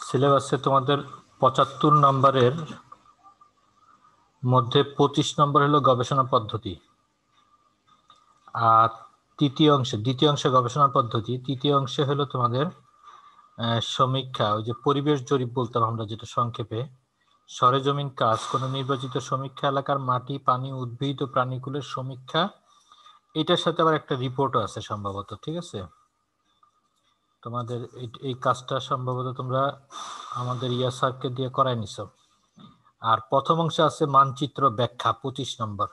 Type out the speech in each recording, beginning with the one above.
সিলেবাসে তোমাদের ৭৫ নম্বরের মধ্যে ২৫ নম্বর হলো গবেষণা পদ্ধতি, আর দ্বিতীয় অংশে গবেষণা পদ্ধতি, তৃতীয় অংশে হলো তোমাদের সমীক্ষা, ওই যে পরিবেশ জরিপ বলতাম আমরা যেটা সংক্ষেপে, সরেজমিন কাজ, কোন নির্বাচিত সমীক্ষা এলাকার মাটি, পানি, উদ্ভিদ ও প্রাণীকুলের সমীক্ষা, এটার সাথে আবার একটা রিপোর্টও আছে সম্ভবত। ঠিক আছে, তোমাদের এই কাজটা সম্ভবত তোমরা আমাদের স্যারকে দিয়ে করাই নিছো। আর প্রথম অংশে আছে মানচিত্র ব্যাখ্যা ২৫ নম্বর।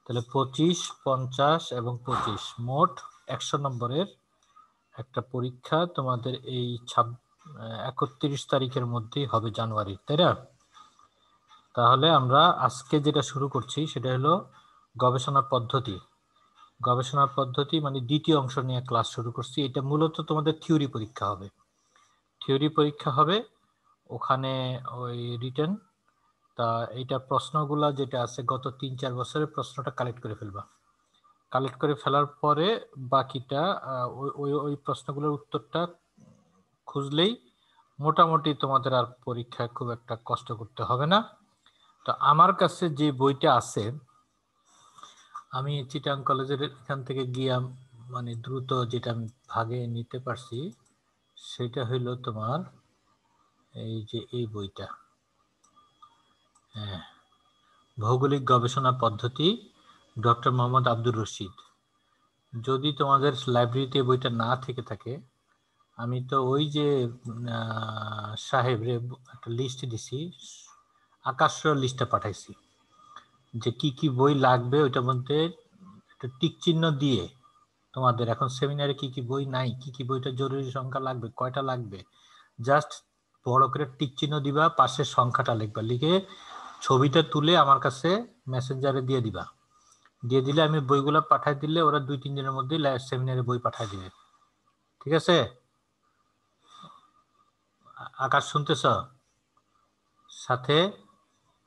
তাহলে ২৫, ৫০ এবং ২৫ মোট ১০০ নম্বরের একটা পরীক্ষা তোমাদের এই ৩১ তারিখের মধ্যেই হবে, জানুয়ারি, তাই না? তাহলে আমরা আজকে যেটা শুরু করছি সেটা হলো গবেষণা পদ্ধতি। গবেষণা পদ্ধতি মানে দ্বিতীয় অংশ নিয়ে ক্লাস শুরু করছি। এটা মূলত তোমাদের থিওরি পরীক্ষা হবে, থিওরি পরীক্ষা হবে ওখানে ওই রিটেন। তা এইটা প্রশ্নগুলা যেটা আছে গত ৩-৪ বছরের প্রশ্নটা কালেক্ট করে ফেলবা। কালেক্ট করে ফেলার পরে বাকিটা ওই প্রশ্নগুলোর উত্তরটা খুঁজলেই মোটামুটি তোমাদের আর পরীক্ষায় খুব একটা কষ্ট করতে হবে না। তো আমার কাছে যে বইটা আছে, আমি চিটাং কলেজের এখান থেকে গিয়ে মানে দ্রুত যেটা আমি ভাগে নিতে পারছি সেটা হইল তোমার এই যে এই বইটা, হ্যাঁ, ভৌগোলিক গবেষণা পদ্ধতি, ডক্টর মোহাম্মদ আব্দুর রশিদ। যদি তোমাদের লাইব্রেরিতে বইটা না থেকে থাকে, আমি তো ওই যে সাহেব রে একটা লিস্ট দিছি, আকাশ লিস্টটা পাঠাইছি, যে কি কি বই লাগবে ওইটার মধ্যে একটা টিক চিহ্ন দিয়ে তোমাদের এখন সেমিনারে কি কি বই নাই, কি কি বইটা জরুরি সংখ্যা লাগবে, কয়টা লাগবে, জাস্ট বড় করে টিক চিহ্ন দিবা, পাশের সংখ্যাটা লিখবা, লিখে ছবিটা তুলে আমার কাছে মেসেঞ্জারে দিয়ে দিবা। দিয়ে দিলে আমি বইগুলো পাঠাই দিলে ওরা ২-৩ দিনের মধ্যে সেমিনারে বই পাঠাই দিবে। ঠিক আছে? আকাশ শুনতেছ? সাথে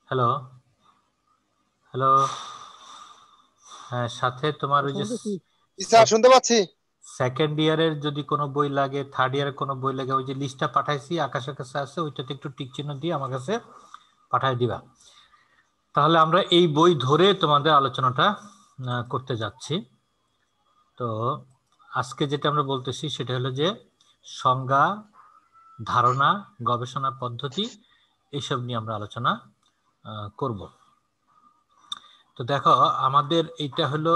হ্যালো হ্যালো, হ্যাঁ, সাথে তোমার ওই যে স্যার শুনতে পাচ্ছি। সেকেন্ড ইয়ারের যদি কোনো বই লাগে, থার্ড ইয়ারের কোনো বই লাগে, ওই যে লিস্টটা পাঠাইছি আকাশের কাছে আছে, ওইটাতে একটু টিক চিহ্ন দিয়ে আমার কাছে পাঠাই দিবা। তাহলে আমরা এই বই ধরে তোমাদের আলোচনাটা করতে যাচ্ছি। তো আজকে যেটা আমরা বলতেছি সেটা হলো যে সংজ্ঞা, ধারণা, গবেষণা পদ্ধতি, এইসব নিয়ে আমরা আলোচনা করব। তো দেখো, আমাদের এইটা হলো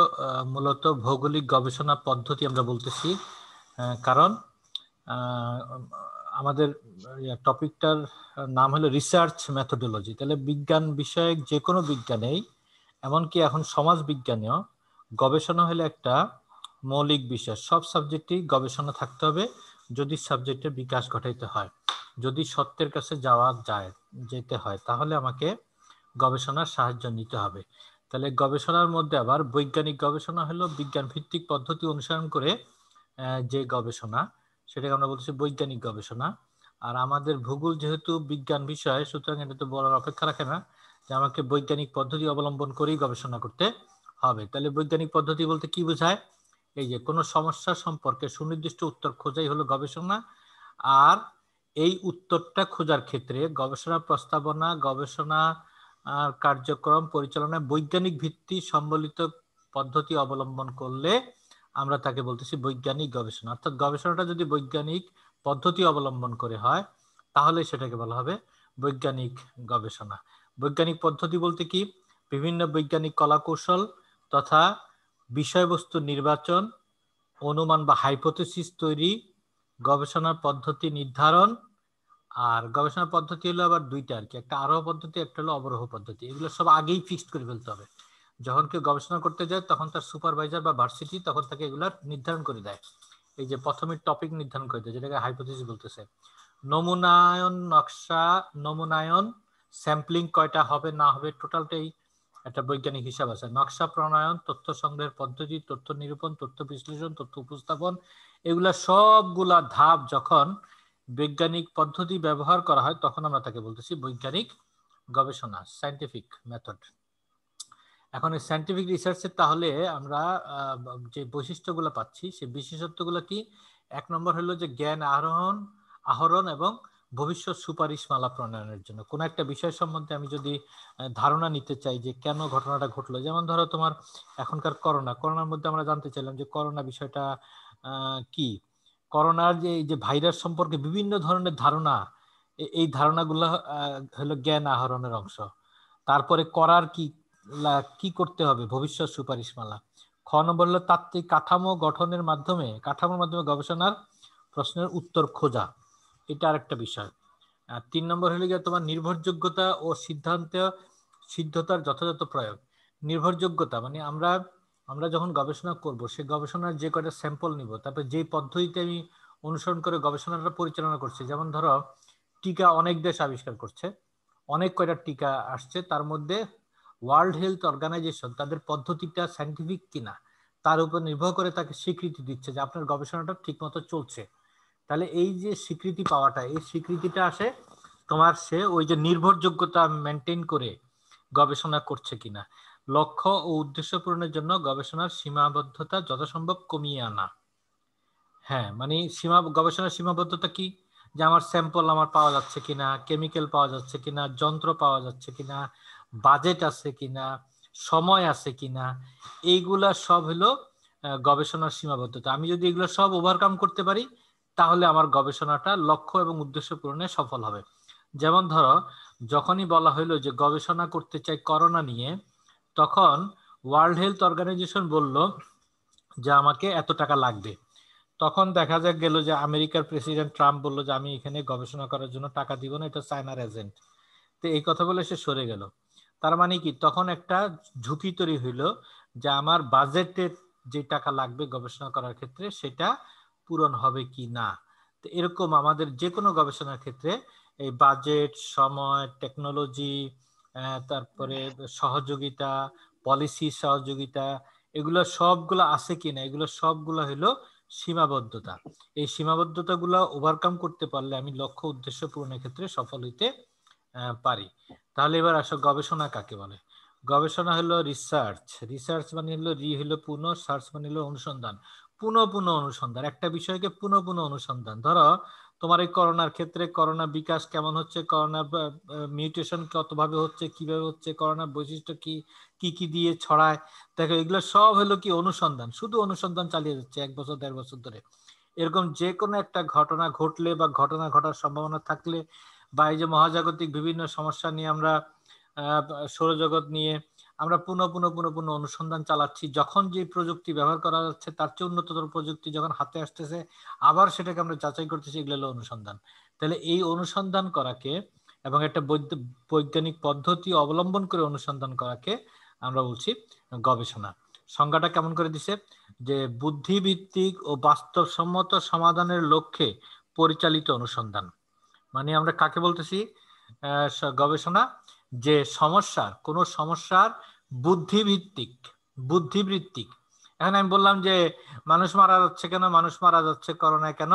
মূলত ভৌগোলিক গবেষণা পদ্ধতি আমরা বলতেছি, কারণ আমাদের টপিকটার নাম হলো রিসার্চ মেথোডোলজি। তাহলে বিজ্ঞান বিষয়ক যে কোনো বিজ্ঞানেই, এমনকি এখন সমাজ বিজ্ঞানেও গবেষণা হলো একটা মৌলিক বিষয়। সব সাবজেক্টেই গবেষণা থাকতে হবে যদি সাবজেক্টের বিকাশ ঘটাইতে হয়, যদি সত্যের কাছে যেতে হয়, তাহলে আমাকে গবেষণার সাহায্য নিতে হবে। তাহলে গবেষণার মধ্যে আবার বৈজ্ঞানিক গবেষণা হলো বিজ্ঞান ভিত্তিক পদ্ধতি অনুসরণ করে যে গবেষণা, সেটাকে আমরা বলছি বৈজ্ঞানিক গবেষণা। আর আমাদের ভূগোল যেহেতু বিজ্ঞান বিষয়, সুতরাং এটা তো বলার অপেক্ষা রাখে না যে আমাকে বৈজ্ঞানিক পদ্ধতি অবলম্বন করেই গবেষণা করতে হবে। তাহলে বৈজ্ঞানিক পদ্ধতি বলতে কি বোঝায়? এই যে কোনো সমস্যা সম্পর্কে সুনির্দিষ্ট উত্তর খোঁজাই হলো গবেষণা। আর এই উত্তরটা খোঁজার ক্ষেত্রে গবেষণা প্রস্তাবনা, গবেষণা কার্যক্রম পরিচালনায় বৈজ্ঞানিক ভিত্তি সম্বলিত পদ্ধতি অবলম্বন করলে আমরা তাকে বলতেছি বৈজ্ঞানিক গবেষণা। অর্থাৎ গবেষণাটা যদি বৈজ্ঞানিক পদ্ধতি অবলম্বন করে হয়, তাহলে সেটাকে বলা হবে বৈজ্ঞানিক গবেষণা। বৈজ্ঞানিক পদ্ধতি বলতে কি? বিভিন্ন বৈজ্ঞানিক কলাকৌশল তথা বিষয়বস্তু নির্বাচন, অনুমান বা হাইপোথেসিস তৈরি, গবেষণার পদ্ধতি নির্ধারণ। আর গবেষণা পদ্ধতি হলো আবার দুইটা আর কি, একটা আরোহ পদ্ধতি, একটা হলো অবরোহ পদ্ধতি। এগুলো সব আগেই ফিক্সড করে ফেলতে হবে। যখন কেউ গবেষণা করতে যায় তখন তার সুপারভাইজার বা ভার্সিটি তখন তাকে এগুলো নির্ধারণ করে দেয়। এই যে প্রথমে টপিক নির্ধারণ করে দেয়, যেটাকে হাইপোথেসিস বলতেছে। নমুনায়ন নকশা, নমুনায়ন স্যাম্পলিং কয়টা হবে না হবে, টোটালটাই একটা বৈজ্ঞানিক হিসাব আছে। নকশা প্রণয়ন, তথ্য সংগ্রহের পদ্ধতি, তথ্য নিরূপণ, তথ্য বিশ্লেষণ, তথ্য উপস্থাপন, এগুলা সবগুলা ধাপ যখন বৈজ্ঞানিক পদ্ধতি ব্যবহার করা হয় তখন আমরা তাকে বলতেছি বৈজ্ঞানিক গবেষণা, সায়েন্টিফিক মেথড। এখন এই সায়েন্টিফিক রিসার্চের তাহলে আমরা যে বৈশিষ্ট্যগুলো পাচ্ছি সেই বিশেষত্বগুলো কি? এক নম্বর হলো যে জ্ঞান আহরণ আহরণ এবং ভবিষ্যৎ সুপারিশমালা প্রণয়নের জন্য। কোনো একটা বিষয় সম্বন্ধে আমি যদি ধারণা নিতে চাই যে কেন ঘটনাটা ঘটলো, যেমন ধরো তোমার এখনকার করোনার মধ্যে আমরা জানতে চাইলাম যে করোনা বিষয়টা কি, করোনার যে এই যে ভাইরাস সম্পর্কে বিভিন্ন ধরনের ধারণা, এই ধারণাগুলো হলো জ্ঞান আহরণের অংশ। তারপরে করার কি কি করতে হবে, ভবিষ্যৎ সুপারিশমালা। খ নম্বর হলো তাত্ত্বিক কাঠামোর মাধ্যমে গবেষণার প্রশ্নের উত্তর খোঁজা, এটা আরেকটা বিষয়। আর 3 নম্বর হলো গিয়ে তোমার নির্ভরযোগ্যতা ও সিদ্ধতার যথাযথ প্রয়োগ। নির্ভরযোগ্যতা মানে আমরা যখন গবেষণা করব, সে গবেষণার যে কয়টা স্যাম্পল নিব, তারপরে যে পদ্ধতিতে আমি অনুসরণ করে গবেষণাটা পরিচালনা করছি, যেমন ধরো টিকা অনেক দেশ আবিষ্কার করছে, অনেক কয়টা টিকা আসছে, তার মধ্যে ওয়ার্ল্ড হেলথ অর্গানাইজেশন তাদের পদ্ধতিটা সায়েন্টিফিক কিনা তার উপর নির্ভর করে তাকে স্বীকৃতি দিচ্ছে যে আপনার গবেষণাটা ঠিকমতো চলছে। তাহলে এই যে স্বীকৃতি পাওয়াটা, এই স্বীকৃতিটা আসে তোমার সে ওই যে নির্ভরযোগ্যতা মেনটেন করে গবেষণা করছে কিনা। লক্ষ্য ও উদ্দেশ্য পূরণের জন্য গবেষণার সীমাবদ্ধতা যথাসম্ভব কমিয়ে আনা। হ্যাঁ, মানে গবেষণার সীমাবদ্ধতা কি, যে আমার স্যাম্পল আমার পাওয়া যাচ্ছে কিনা, কেমিক্যাল পাওয়া যাচ্ছে কিনা, যন্ত্র পাওয়া যাচ্ছে কিনা, বাজেট আছে কিনা, সময় আছে কিনা, এইগুলা সব হলো গবেষণার সীমাবদ্ধতা। আমি যদি এগুলো সব ওভারকাম করতে পারি, তাহলে আমার গবেষণাটা লক্ষ্য এবং উদ্দেশ্য পূরণে সফল হবে। যেমন ধরো যখনই বলা হইলো যে গবেষণা করতে চাই করোনা নিয়ে, তখন ওয়ার্ল্ড হেলথ অর্গানাইজেশন বলল যে আমাকে এত টাকা লাগবে। তখন দেখা যাক গেল যে আমেরিকার প্রেসিডেন্ট ট্রাম্প বললো যে আমি এখানে গবেষণা করার জন্য টাকা দিব না, এটা চায়নার এজেন্ট। তো এই কথা বলে সে সরে গেল। তার মানে কি, তখন একটা ঝুঁকি তৈরি হইলো যে আমার বাজেটের যে টাকা লাগবে গবেষণা করার ক্ষেত্রে সেটা পূরণ হবে কি না। তো এরকম আমাদের যে কোনো গবেষণার ক্ষেত্রে এই বাজেট, সময়, টেকনোলজি, তারপরে সহযোগিতা, পলিসি সহযোগিতা, এগুলো সবগুলো আছে কিনা, এগুলো সবগুলো হলো সীমাবদ্ধতা। এই সীমাবদ্ধতাগুলো ওভারকাম করতে পারলে আমি লক্ষ্য উদ্দেশ্য পূরণের ক্ষেত্রে সফল হইতে পারি। তাহলে এবার আসো গবেষণা কাকে বলে। গবেষণা হলো রিসার্চ। রিসার্চ মানে হলো পুনঃ, সার্চ মানে হলো অনুসন্ধান। পুনঃ অনুসন্ধান, একটা বিষয়কে পুনঃ অনুসন্ধান। ধরো তোমার এই করোনার ক্ষেত্রে করোনা বিকাশ কেমন হচ্ছে, করোনা মিউটেশন কতভাবে হচ্ছে, কিভাবে হচ্ছে, করোনার বৈশিষ্ট্য কি, কি কি দিয়ে ছড়ায়, দেখো এগুলো সব হলো কি অনুসন্ধান, শুধু অনুসন্ধান চালিয়ে যাচ্ছে 1 বছর 1.5 বছর ধরে। এরকম যে কোনো একটা ঘটনা ঘটলে বা ঘটনা ঘটার সম্ভাবনা থাকলে, বা এই যে মহাজাগতিক বিভিন্ন সমস্যা নিয়ে আমরা সৌরজগৎ নিয়ে আমরা পুনঃ অনুসন্ধান চালাচ্ছি, যখন যে প্রযুক্তি ব্যবহার করা যাচ্ছে তার চেয়ে উন্নততর প্রযুক্তি যখন হাতে আসতেছে, আবার সেটাকে আমরা যাচাই করতেছি, এগুলো হলো অনুসন্ধান। তাহলে এই অনুসন্ধান করাকে এবং একটা বৈজ্ঞানিক পদ্ধতি অবলম্বন করে অনুসন্ধান করাকে আমরা বলছি গবেষণা। সংজ্ঞাটা কেমন করে দিছে, যে বুদ্ধিভিত্তিক ও বাস্তবসম্মত সমাধানের লক্ষ্যে পরিচালিত অনুসন্ধান। মানে আমরা কাকে বলতেছি গবেষণা, যে কোন সমস্যার বুদ্ধিভিত্তিক, বুদ্ধিবৃত্তিক। এখন আমি বললাম যে মানুষ মারা যাচ্ছে কেন, মানুষ মারা যাচ্ছে করোনায় কেন,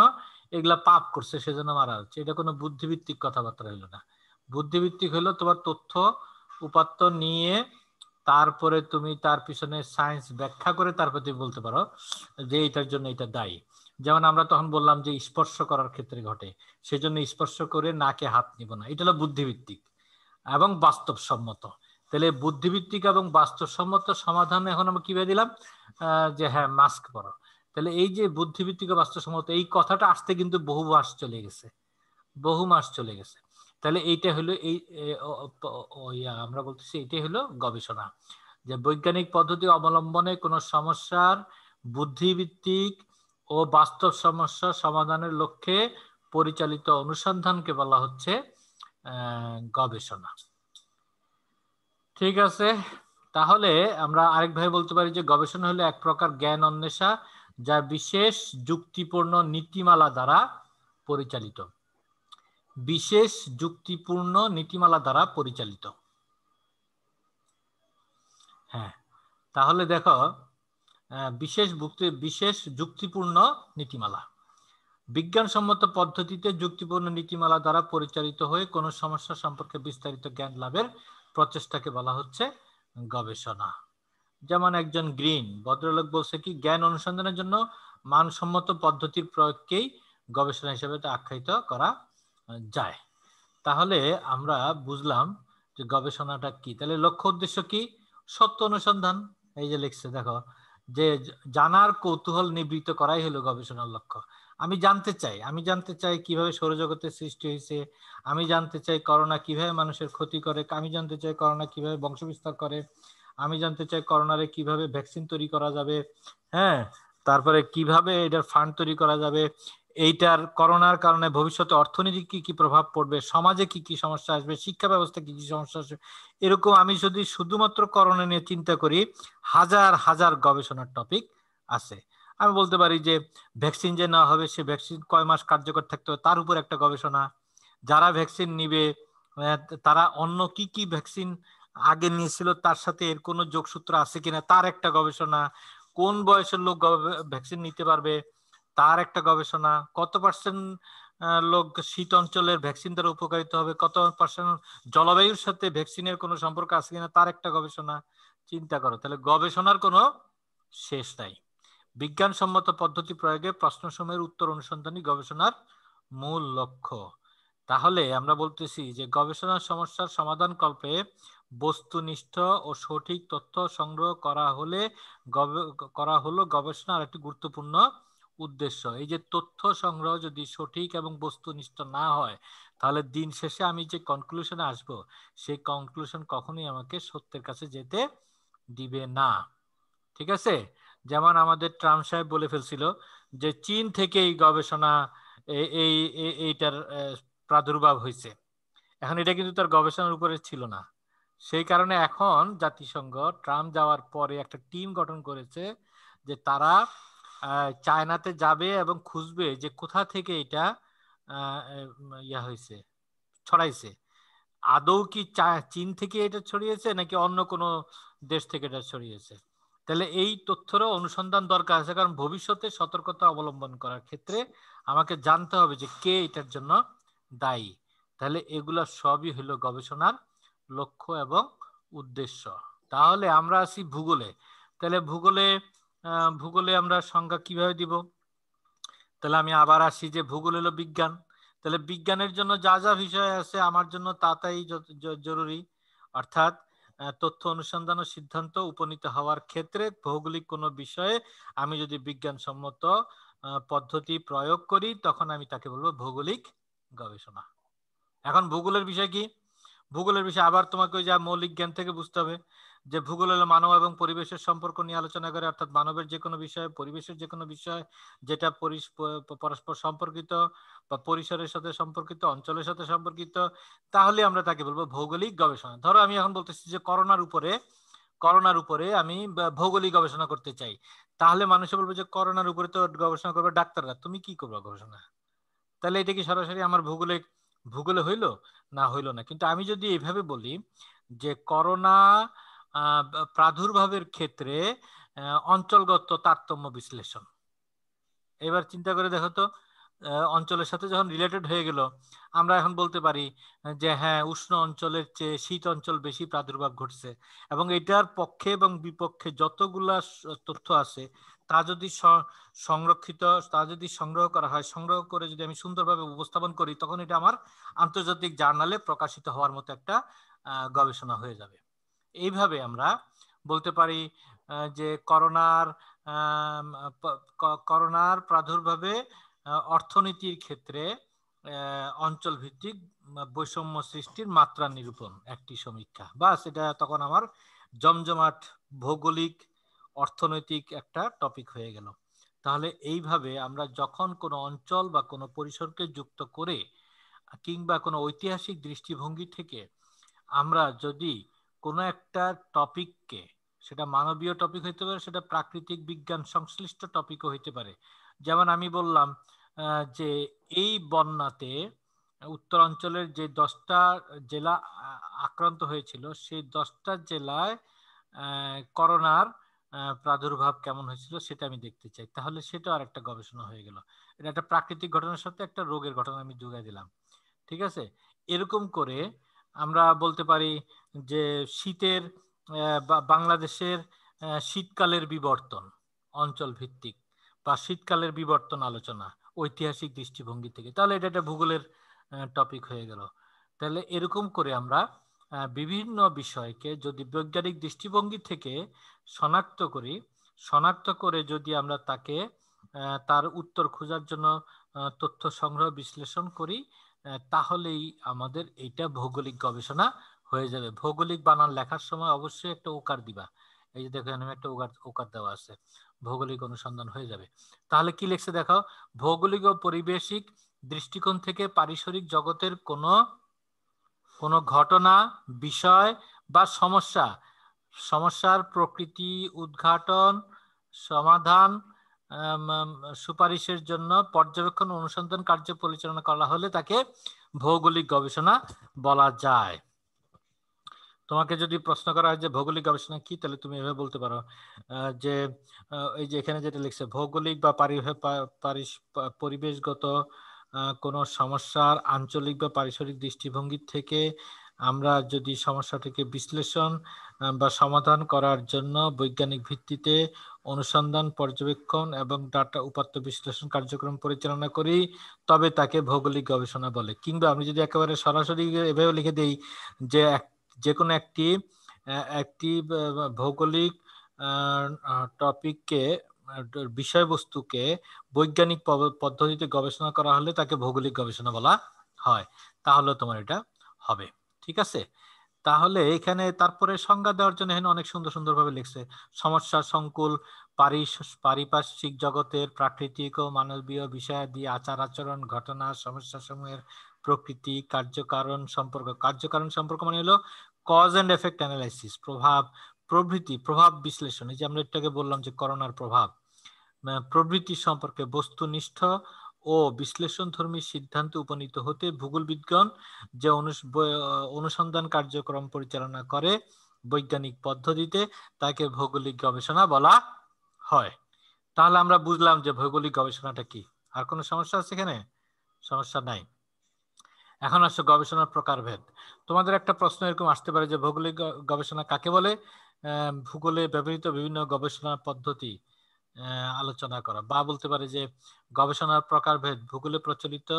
এগুলা পাপ করছে সেজন্য মারা যাচ্ছে, এটা কোনো বুদ্ধিভিত্তিক কথাবার্তা হইলো না। বুদ্ধিভিত্তিক হলো তোমার তথ্য উপাত্ত নিয়ে তারপরে তুমি তার পিছনে সায়েন্স ব্যাখ্যা করে তারপরে তুমি বলতে পারো যে এটার জন্য এটা দায়ী। যেমন আমরা তখন বললাম যে স্পর্শ করার ক্ষেত্রে ঘটে, সেজন্য স্পর্শ করে নাকে হাত নিব না, এটা হলো বুদ্ধিভিত্তিক এবং বাস্তবসম্মত। তাহলে বুদ্ধিভিত্তিক এবং বাস্তবসম্মত সমাধান এখন আমরা কিভাবে দিলাম, যে হ্যাঁ মাস্ক পরো। তাহলে এই যে বুদ্ধিভিত্তিক ও বাস্তবসম্মত, এই কথাটা আসতে কিন্তু বহু মাস চলে গেছে, বহু মাস চলে গেছে। তাহলে এইটা হলো এই আমরা বলতেছি এটাই হলো গবেষণা, যে বৈজ্ঞানিক পদ্ধতি অবলম্বনে কোনো সমস্যার বুদ্ধিভিত্তিক ও বাস্তব সমস্যা সমাধানের লক্ষ্যে পরিচালিত অনুসন্ধানকে বলা হচ্ছে গবেষণা। ঠিক আছে, তাহলে আমরা আরেকভাবে বলতে পারি যে গবেষণা হলো এক প্রকার জ্ঞান অন্বেষা যা বিশেষ যুক্তিপূর্ণ নীতিমালা দ্বারা পরিচালিত, বিশেষ যুক্তিপূর্ণ নীতিমালা দ্বারা পরিচালিত। হ্যাঁ, তাহলে দেখো বিশেষ যুক্তিপূর্ণ নীতিমালা, বিজ্ঞানসম্মত পদ্ধতিতে যুক্তিপূর্ণ নীতিমালা দ্বারা পরিচালিত হয়ে কোনো সমস্যা সম্পর্কে বিস্তারিত জ্ঞান লাভের প্রচেষ্টাকে বলা হচ্ছে গবেষণা। যেমন একজন গ্রিন ভদ্রলোক বলছে কি, জ্ঞান অনুসন্ধানের জন্য মানসম্মত পদ্ধতির প্রয়োগকেই গবেষণা হিসেবে এটা আখ্যায়িত করা যায়। তাহলে আমরা বুঝলাম যে গবেষণাটা কি। তাহলে লক্ষ্য উদ্দেশ্য কি? সত্য অনুসন্ধান। এই যে লিখছে দেখো, যে জানার কৌতূহল নিবৃত্ত করাই হলো গবেষণার লক্ষ্য। আমি জানতে চাই কিভাবে সৌরজগতের সৃষ্টি হয়েছে, আমি জানতে চাই করোনা কিভাবে মানুষের ক্ষতি করে, আমি জানতে চাই করোনা কিভাবে বংশবিস্তার করে, আমি জানতে চাই করোনারে কিভাবে ভ্যাকসিন তৈরি করা যাবে, হ্যাঁ, তারপরে কিভাবে এটার ফান্ড তৈরি করা যাবে, এইটার করোনার কারণে ভবিষ্যতে অর্থনীতি কি কি প্রভাব পড়বে, সমাজে কি কি সমস্যা আসবে, শিক্ষা ব্যবস্থা কি কি সমস্যা আসবে। এরকম আমি যদি শুধুমাত্র করোনা নিয়ে চিন্তা করি, হাজার হাজার গবেষণার টপিক আছে। আমি বলতে পারি যে ভ্যাকসিন যে নেওয়া হবে, সে ভ্যাকসিন কয় মাস কার্যকর থাকতে হবে তার উপর একটা গবেষণা। যারা ভ্যাকসিন নিবে তারা অন্য কি কি ভ্যাকসিন আগে নিয়েছিল তার সাথে এর কোনো যোগসূত্র আছে কিনা তার একটা গবেষণা। কোন বয়সের লোক ভ্যাকসিন নিতে পারবে তার একটা গবেষণা। কত পার্সেন্ট লোক শীত অঞ্চলের ভ্যাকসিন দ্বারা উপকারিত হবে, কত পার্সেন্ট জলবায়ুর সাথে ভ্যাকসিনের কোনো সম্পর্ক আছে কিনা তার একটা গবেষণা। চিন্তা করো, তাহলে গবেষণার কোনো শেষ নাই। বিজ্ঞানসম্মত পদ্ধতি প্রয়োগে প্রশ্নসমূহের উত্তর অনুসন্ধানই গবেষণার মূল লক্ষ্য। তাহলে আমরা বলতেছি যে গবেষণার সমস্যার সমাধান কল্পে বস্তুনিষ্ঠ ও সঠিক তথ্য সংগ্রহ করা হলো গবেষণার একটি গুরুত্বপূর্ণ উদ্দেশ্য। এই যে তথ্য সংগ্রহ যদি সঠিক এবং বস্তুনিষ্ঠ না হয়, তাহলে দিন শেষে আমি যে কনক্লুশনে আসব, সেই কনক্লুশন কখনোই আমাকে সত্যের কাছে যেতে দিবে না। ঠিক আছে? যেমন আমাদের ট্রাম্প সাহেব বলে ফেলছিল যে চীন থেকে এই গবেষণা এইটার প্রাদুর্ভাব হয়েছে। এখন এটা কিন্তু তার গবেষণার উপরে ছিল না। সেই কারণে এখন জাতিসংঘ ট্রাম্প যাওয়ার পরে একটা টিম গঠন করেছে, যে তারা চায়নাতে যাবে এবং খুঁজবে যে কোথা থেকে এটা ইয়া হয়েছে, ছড়াইছে। আদৌ কি চীন থেকে এটা ছড়িয়েছে নাকি অন্য কোনো দেশ থেকে এটা ছড়িয়েছে। তাহলে এই তথ্যেরও অনুসন্ধান দরকার আছে, কারণ ভবিষ্যতে সতর্কতা অবলম্বন করার ক্ষেত্রে আমাকে জানতে হবে যে কে এটার জন্য দায়ী। তাহলে এগুলা সবই হলো গবেষণার লক্ষ্য এবং উদ্দেশ্য। তাহলে আমরা আসি ভূগোলে। তাহলে ভূগোলে আমরা সংজ্ঞা কিভাবে দিব? তাহলে আমি আবার আসি যে ভূগোল হলো বিজ্ঞান। তাহলে বিজ্ঞানের জন্য যা যা বিষয় আছে আমার জন্য তাই জরুরি। অর্থাৎ তথ্য অনুসন্ধান ও সিদ্ধান্ত উপনীত হওয়ার ক্ষেত্রে ভৌগোলিক কোনো বিষয়ে আমি যদি বিজ্ঞানসম্মত পদ্ধতি প্রয়োগ করি, তখন আমি তাকে বলবো ভৌগোলিক গবেষণা। এখন ভূগোলের বিষয় কি? ভূগোলের বিষয় আবার তোমাকে ওই যা মৌলিক জ্ঞান থেকে বুঝতে হবে যে ভূগোল হলো মানব এবং পরিবেশের সম্পর্ক নিয়ে আলোচনা করে, অর্থাৎ মানবের যে কোনো বিষয়, পরিবেশের যে কোনো বিষয় যেটা পরস্পর সম্পর্কিত বা পরিসরের সাথে সম্পর্কিত, অঞ্চলের সাথে সম্পর্কিত, তাহলে আমরা তাকে বলবো ভৌগোলিক গবেষণা। ধরো আমি এখন বলতেছি যে করোনার উপরে আমি ভৌগোলিক গবেষণা করতে চাই, তাহলে মানুষে বলবে যে করোনার উপরে তো গবেষণা করবে ডাক্তাররা, তুমি কি করবে গবেষণা? তাহলে এটা কি সরাসরি আমার ভূগোলে হইলো? না, হইলো না। কিন্তু আমি যদি এইভাবে বলি যে করোনা প্রাদুর্ভাবের ক্ষেত্রে অঞ্চলগত তারতম্য বিশ্লেষণ, এবার চিন্তা করে দেখো তো, অঞ্চলের সাথে যখন রিলেটেড হয়ে গেল, আমরা এখন বলতে পারি যে হ্যাঁ, উষ্ণ অঞ্চলের চেয়ে শীত অঞ্চল বেশি প্রাদুর্ভাব ঘটছে, এবং এটার পক্ষে এবং বিপক্ষে যতগুলা তথ্য আছে তা যদি সংরক্ষিত, তা যদি সংগ্রহ করা হয়, সংগ্রহ করে যদি আমি সুন্দরভাবে উপস্থাপন করি, তখন এটা আমার আন্তর্জাতিক জার্নালে প্রকাশিত হওয়ার মতো একটা গবেষণা হয়ে যাবে। এইভাবে আমরা বলতে পারি যে করোনার প্রাদুর্ভাবে অর্থনীতির ক্ষেত্রে অঞ্চল ভিত্তিক বৈষম্য সৃষ্টির মাত্রা নিরূপণ একটি সমীক্ষা, বা সেটা তখন আমার জমজমাট ভৌগোলিক অর্থনৈতিক একটা টপিক হয়ে গেল। তাহলে এইভাবে আমরা যখন কোনো অঞ্চল বা কোনো পরিসরকে যুক্ত করে কিংবা কোনো ঐতিহাসিক দৃষ্টিভঙ্গি থেকে আমরা যদি কোনো একটা টপিককে, সেটা মানবীয় টপিক হইতে পারে, সেটা প্রাকৃতিক বিজ্ঞান সংশ্লিষ্ট টপিকও হইতে পারে। যেমন আমি বললাম যে এই বন্যাতে উত্তরাঞ্চলের যে 10টা জেলা আক্রান্ত হয়েছিল, সেই 10টা জেলায় করোনার প্রাদুর্ভাব কেমন হয়েছিল সেটা আমি দেখতে চাই, তাহলে সেটা আর একটা গবেষণা হয়ে গেল। এটা একটা প্রাকৃতিক ঘটনার সাথে একটা রোগের ঘটনা আমি যোগাই দিলাম। ঠিক আছে? এরকম করে আমরা বলতে পারি যে শীতের বাংলাদেশের শীতকালের বিবর্তন অঞ্চল ভিত্তিক, বা শীতকালের বিবর্তন আলোচনা ঐতিহাসিক দৃষ্টিভঙ্গি থেকে। তাহলে এটা একটা ভূগোলের টপিক হয়ে গেল। তাহলে এরকম করে আমরা বিভিন্ন বিষয়কে যদি বৈজ্ঞানিক দৃষ্টিভঙ্গি থেকে শনাক্ত করি, শনাক্ত করে যদি আমরা তাকে তার উত্তর খোঁজার জন্য তথ্য সংগ্রহ বিশ্লেষণ করি, তাহলেই আমাদের এইটা ভৌগোলিক গবেষণা হয়ে যাবে। ভৌগোলিক বানান লেখার সময় অবশ্যই একটা ওকার দিবা। এই যে দেখো এখানে একটা ওকার দেওয়া আছে, ভৌগোলিক অনুসন্ধান হয়ে যাবে। তাহলে কি লিখছে দেখো, ভৌগোলিক ও পরিবেশিক দৃষ্টিকোণ থেকে পারিসরিক জগতের কোনো ঘটনা, বিষয় বা সমস্যার প্রকৃতি, উদ্ঘাটন, সমাধান, সুপারিশের জন্য পর্যবেক্ষণ অনুসন্ধান কার্য পরিচালনা করা হলে তাকে ভৌগোলিক গবেষণা বলা যায়। তোমাকে যদি প্রশ্ন করা হয় যে ভৌগোলিক গবেষণা কি, তাহলে তুমি এভাবে বলতে পারো যে এই যে এখানে যেটা লিখছে, ভৌগোলিক বা পরিবেশগত কোনো সমস্যার আঞ্চলিক বা পারিসরিক দৃষ্টিভঙ্গি থেকে আমরা যদি সমস্যাটিকে বিশ্লেষণ বা সমাধান করার জন্য বৈজ্ঞানিক ভিত্তিতে অনুসন্ধান, পর্যবেক্ষণ এবং ডাটা উপাত্ত বিশ্লেষণ কার্যক্রম পরিচালনা করি, তবে তাকে ভৌগোলিক গবেষণা বলে। কিংবা আমি যদি একেবারে সরাসরি এভাবে লিখে দেই যে যে কোনো একটি ভৌগোলিক টপিককে, বিষয়বস্তুকে বৈজ্ঞানিক পদ্ধতিতে গবেষণা করা হলে তাকে ভৌগোলিক গবেষণা বলা হয়। তাহলে তোমার এটা হবে। ঠিক আছে? তাহলে এখানে তারপরে সংজ্ঞা দেওয়ার জন্য এখানে অনেক সুন্দর সুন্দর ভাবে লিখছে। সমস্যা সংকুল পারিপার্শ্বিক জগতের প্রাকৃতিক ও মানবীয় বিষয়াদি, আচার আচরণ, ঘটনা, সমস্যা সমূহের প্রকৃতি, কার্যকারণ সম্পর্ক মানে হলো কজ এন্ড এফেক্ট অ্যানালাইসিস, প্রভাব প্রভৃতি, প্রভাব বিশ্লেষণ। এই যে আমরা এটাকে বললাম যে করোনার প্রভাব প্রভৃতি সম্পর্কে বস্তুনিষ্ঠ ও বিশ্লেষণধর্মী সিদ্ধান্তে উপনীত হতে ভূগোলবিদগণ যে অনুসন্ধান কার্যক্রম পরিচালনা করে বৈজ্ঞানিক পদ্ধতিতে, তাকে ভৌগোলিক গবেষণা বলা হয়। তাহলে আমরা বুঝলাম যে ভৌগোলিক গবেষণাটা কি। আর কোনো সমস্যা আছে এখানে? সমস্যা নাই। এখন আসছে গবেষণার প্রকারভেদ। তোমাদের একটা প্রশ্ন এরকম আসতে পারে যে ভৌগোলিক গবেষণা কাকে বলে? ভূগোলে ব্যবহৃত বিভিন্ন গবেষণা পদ্ধতি আলোচনা করা, বা বলতে পারে যে গবেষণার প্রকারভেদ, ভূগোলে প্রচলিত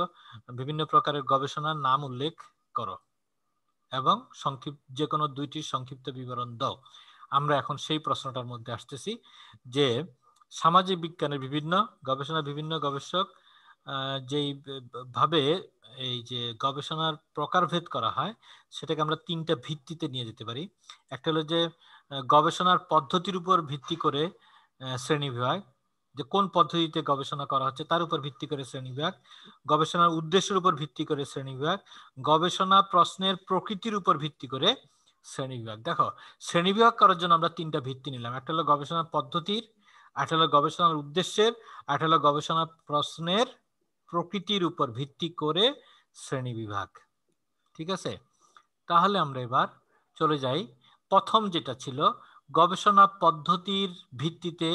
বিভিন্ন প্রকারের গবেষণার নাম উল্লেখ করো এবং যে কোনো দুইটির সংক্ষিপ্ত বিবরণ দাও। আমরা এখন সেই প্রশ্নটার মধ্যে আসতেছি যে সামাজিক বিজ্ঞানের বিভিন্ন গবেষক যেই ভাবে এই যে গবেষণার প্রকারভেদ করা হয়, সেটাকে আমরা তিনটা ভিত্তিতে নিয়ে যেতে পারি। একটা হলো যে গবেষণার পদ্ধতির উপর ভিত্তি করে শ্রেণীবিভাগ, যে কোন পদ্ধতিতে গবেষণা করা হচ্ছে তার উপর ভিত্তি করে শ্রেণীবিভাগ, গবেষণার উদ্দেশ্যের উপর ভিত্তি করে শ্রেণীবিভাগ, গবেষণা প্রশ্নের প্রকৃতির উপর ভিত্তি করে শ্রেণীবিভাগ। দেখো, শ্রেণীবিভাগ করার জন্য আমরা তিনটা ভিত্তি নিলাম। একটা হলো গবেষণার পদ্ধতির, একটা হলো গবেষণার উদ্দেশ্যের, একটা হলো গবেষণা প্রশ্নের প্রকৃতির উপর ভিত্তি করে শ্রেণীবিভাগ। ঠিক আছে? তাহলে আমরা এবার চলে যাই, প্রথম যেটা ছিল গবেষণা পদ্ধতির ভিত্তিতে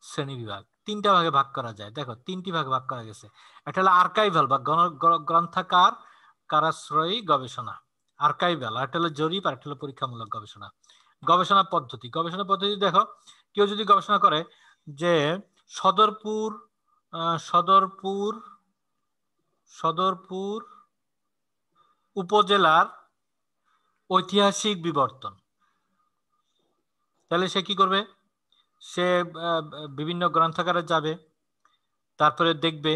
শ্রেণীবিভাগ। তিনটা ভাগে ভাগ করা যায়। দেখো, তিনটি ভাগে ভাগ করা গেছে। একটা হলো আর্কাইভাল বা গ্রন্থাকার কারাশ্রয়ী গবেষণা, আর্কাইভাল। আর একটা হলো জরিপ, আর একটা হলো পরীক্ষামূলক গবেষণা। গবেষণা পদ্ধতি দেখো, কেউ যদি গবেষণা করে যে সদরপুর উপজেলার ঐতিহাসিক বিবর্তন, তাহলে সে কি করবে? সে বিভিন্ন গ্রন্থাগারে যাবে, তারপরে দেখবে